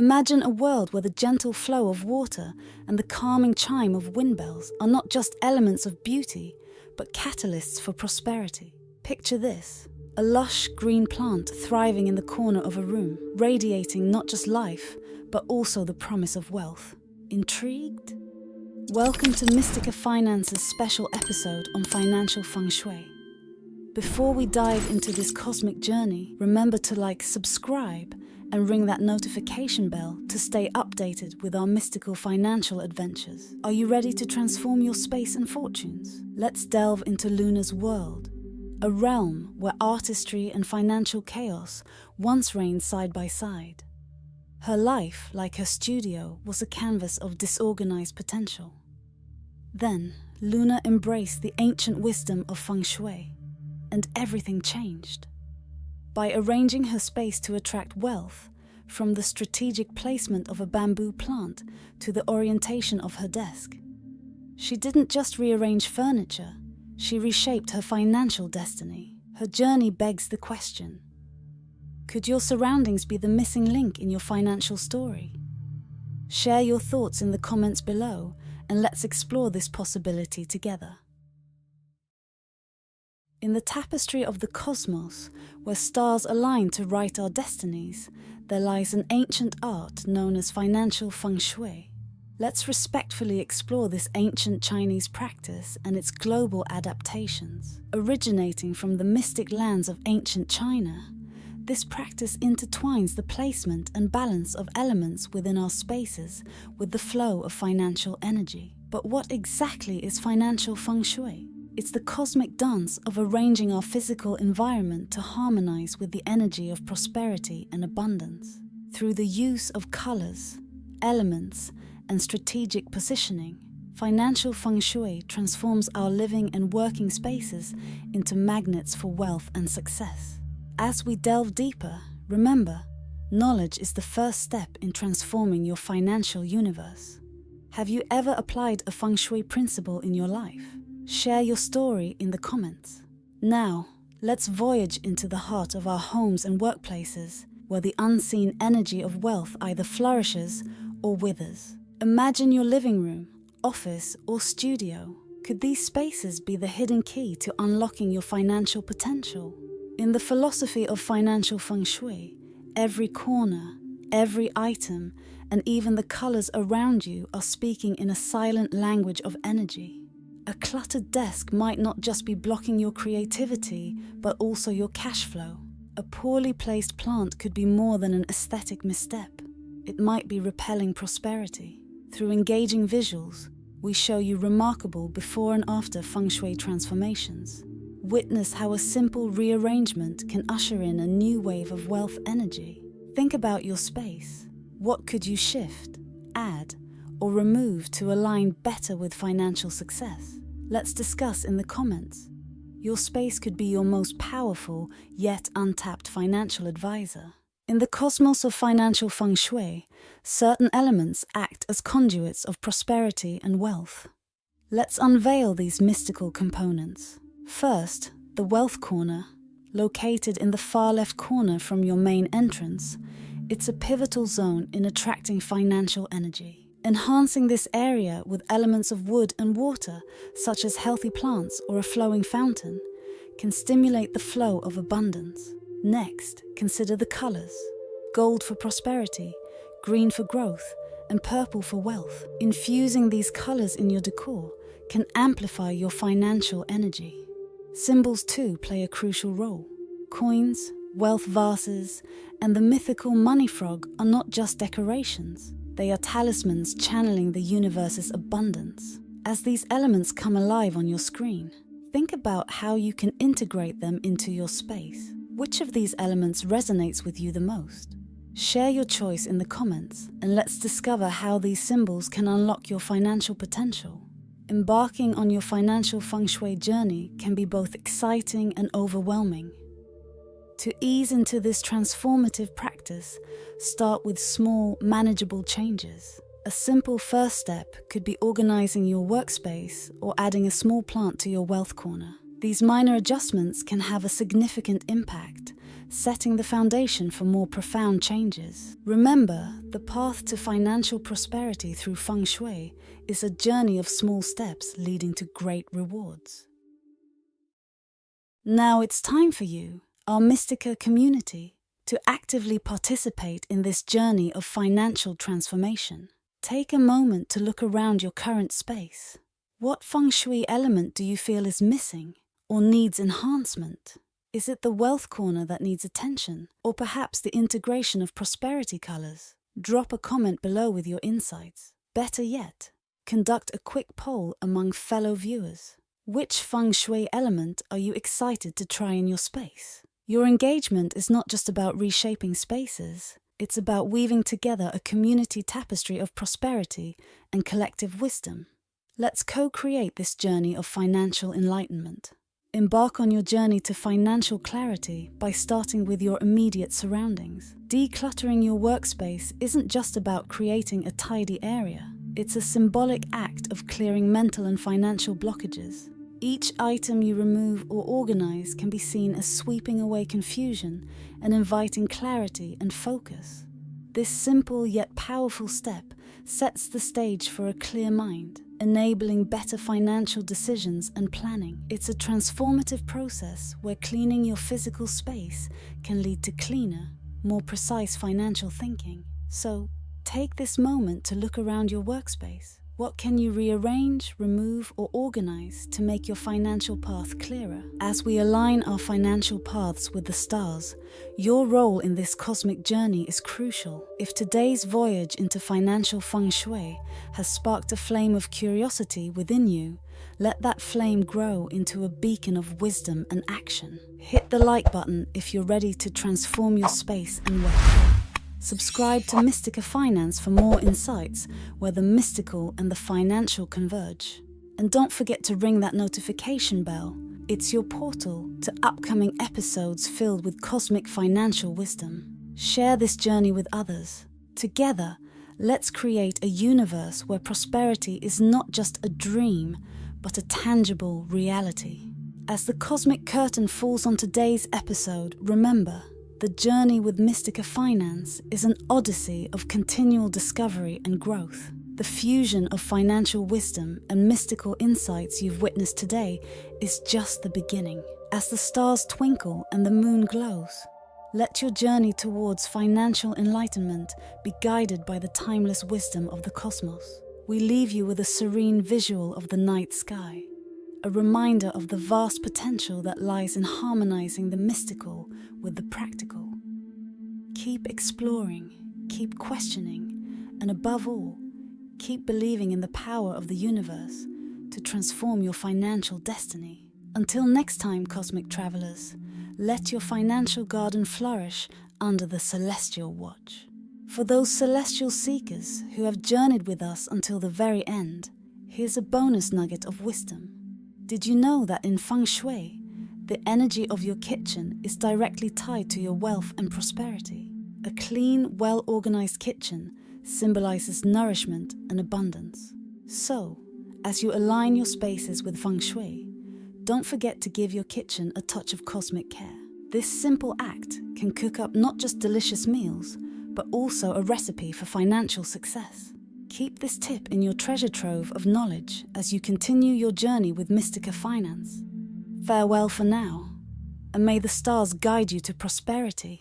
Imagine a world where the gentle flow of water and the calming chime of wind bells are not just elements of beauty, but catalysts for prosperity. Picture this: a lush green plant thriving in the corner of a room, radiating not just life, but also the promise of wealth. Intrigued? Welcome to Mystica Finance's special episode on Financial Feng Shui. Before we dive into this cosmic journey, remember to subscribe, and ring that notification bell to stay updated with our mystical financial adventures. Are you ready to transform your space and fortunes? Let's delve into Luna's world, a realm where artistry and financial chaos once reigned side by side. Her life, like her studio, was a canvas of disorganized potential. Then, Luna embraced the ancient wisdom of Feng Shui, and everything changed. By arranging her space to attract wealth, from the strategic placement of a bamboo plant to the orientation of her desk, she didn't just rearrange furniture, she reshaped her financial destiny. Her journey begs the question: could your surroundings be the missing link in your financial story? Share your thoughts in the comments below, and let's explore this possibility together. In the tapestry of the cosmos, where stars align to write our destinies, there lies an ancient art known as Financial Feng Shui. Let's respectfully explore this ancient Chinese practice and its global adaptations. Originating from the mystic lands of ancient China, this practice intertwines the placement and balance of elements within our spaces with the flow of financial energy. But what exactly is Financial Feng Shui? It's the cosmic dance of arranging our physical environment to harmonize with the energy of prosperity and abundance. Through the use of colors, elements, and strategic positioning, Financial Feng Shui transforms our living and working spaces into magnets for wealth and success. As we delve deeper, remember, knowledge is the first step in transforming your financial universe. Have you ever applied a Feng Shui principle in your life? Share your story in the comments. Now, let's voyage into the heart of our homes and workplaces, where the unseen energy of wealth either flourishes or withers. Imagine your living room, office, or studio. Could these spaces be the hidden key to unlocking your financial potential? In the philosophy of Financial Feng Shui, every corner, every item, and even the colors around you are speaking in a silent language of energy. A cluttered desk might not just be blocking your creativity, but also your cash flow. A poorly placed plant could be more than an aesthetic misstep. It might be repelling prosperity. Through engaging visuals, we show you remarkable before and after Feng Shui transformations. Witness how a simple rearrangement can usher in a new wave of wealth energy. Think about your space. What could you shift, add, or remove to align better with financial success? Let's discuss in the comments. Your space could be your most powerful yet untapped financial advisor. In the cosmos of Financial Feng Shui, certain elements act as conduits of prosperity and wealth. Let's unveil these mystical components. First, the wealth corner. Located in the far left corner from your main entrance, it's a pivotal zone in attracting financial energy. Enhancing this area with elements of wood and water, such as healthy plants or a flowing fountain, can stimulate the flow of abundance. Next, consider the colors: gold for prosperity, green for growth, and purple for wealth. Infusing these colors in your decor can amplify your financial energy. Symbols too play a crucial role. Coins, wealth vases, and the mythical money frog are not just decorations. They are talismans channeling the universe's abundance. As these elements come alive on your screen, think about how you can integrate them into your space. Which of these elements resonates with you the most? Share your choice in the comments, and let's discover how these symbols can unlock your financial potential. Embarking on your Financial Feng Shui journey can be both exciting and overwhelming. To ease into this transformative practice, start with small, manageable changes. A simple first step could be organizing your workspace or adding a small plant to your wealth corner. These minor adjustments can have a significant impact, setting the foundation for more profound changes. Remember, the path to financial prosperity through Feng Shui is a journey of small steps leading to great rewards. Now it's time for you, our Mystica community, to actively participate in this journey of financial transformation. Take a moment to look around your current space. What Feng Shui element do you feel is missing or needs enhancement? Is it the wealth corner that needs attention, or perhaps the integration of prosperity colors? Drop a comment below with your insights. Better yet, conduct a quick poll among fellow viewers. Which Feng Shui element are you excited to try in your space? Your engagement is not just about reshaping spaces, it's about weaving together a community tapestry of prosperity and collective wisdom. Let's co-create this journey of financial enlightenment. Embark on your journey to financial clarity by starting with your immediate surroundings. Decluttering your workspace isn't just about creating a tidy area. It's a symbolic act of clearing mental and financial blockages. Each item you remove or organize can be seen as sweeping away confusion and inviting clarity and focus. This simple yet powerful step sets the stage for a clear mind, enabling better financial decisions and planning. It's a transformative process where cleaning your physical space can lead to cleaner, more precise financial thinking. So, take this moment to look around your workspace. What can you rearrange, remove, or organize to make your financial path clearer? As we align our financial paths with the stars, your role in this cosmic journey is crucial. If today's voyage into financial Feng Shui has sparked a flame of curiosity within you, let that flame grow into a beacon of wisdom and action. Hit the like button if you're ready to transform your space and wealth. Subscribe to Mystica Finance for more insights where the mystical and the financial converge. And don't forget to ring that notification bell. It's your portal to upcoming episodes filled with cosmic financial wisdom. Share this journey with others. Together, let's create a universe where prosperity is not just a dream, but a tangible reality. As the cosmic curtain falls on today's episode, remember, the journey with Mystica Finance is an odyssey of continual discovery and growth. The fusion of financial wisdom and mystical insights you've witnessed today is just the beginning. As the stars twinkle and the moon glows, let your journey towards financial enlightenment be guided by the timeless wisdom of the cosmos. We leave you with a serene visual of the night sky, a reminder of the vast potential that lies in harmonizing the mystical with the practical. Keep exploring, keep questioning, and above all, keep believing in the power of the universe to transform your financial destiny. Until next time, cosmic travelers, let your financial garden flourish under the celestial watch. For those celestial seekers who have journeyed with us until the very end, here's a bonus nugget of wisdom. Did you know that in Feng Shui, the energy of your kitchen is directly tied to your wealth and prosperity? A clean, well-organized kitchen symbolizes nourishment and abundance. So, as you align your spaces with Feng Shui, don't forget to give your kitchen a touch of cosmic care. This simple act can cook up not just delicious meals, but also a recipe for financial success. Keep this tip in your treasure trove of knowledge as you continue your journey with Mystica Finance. Farewell for now, and may the stars guide you to prosperity.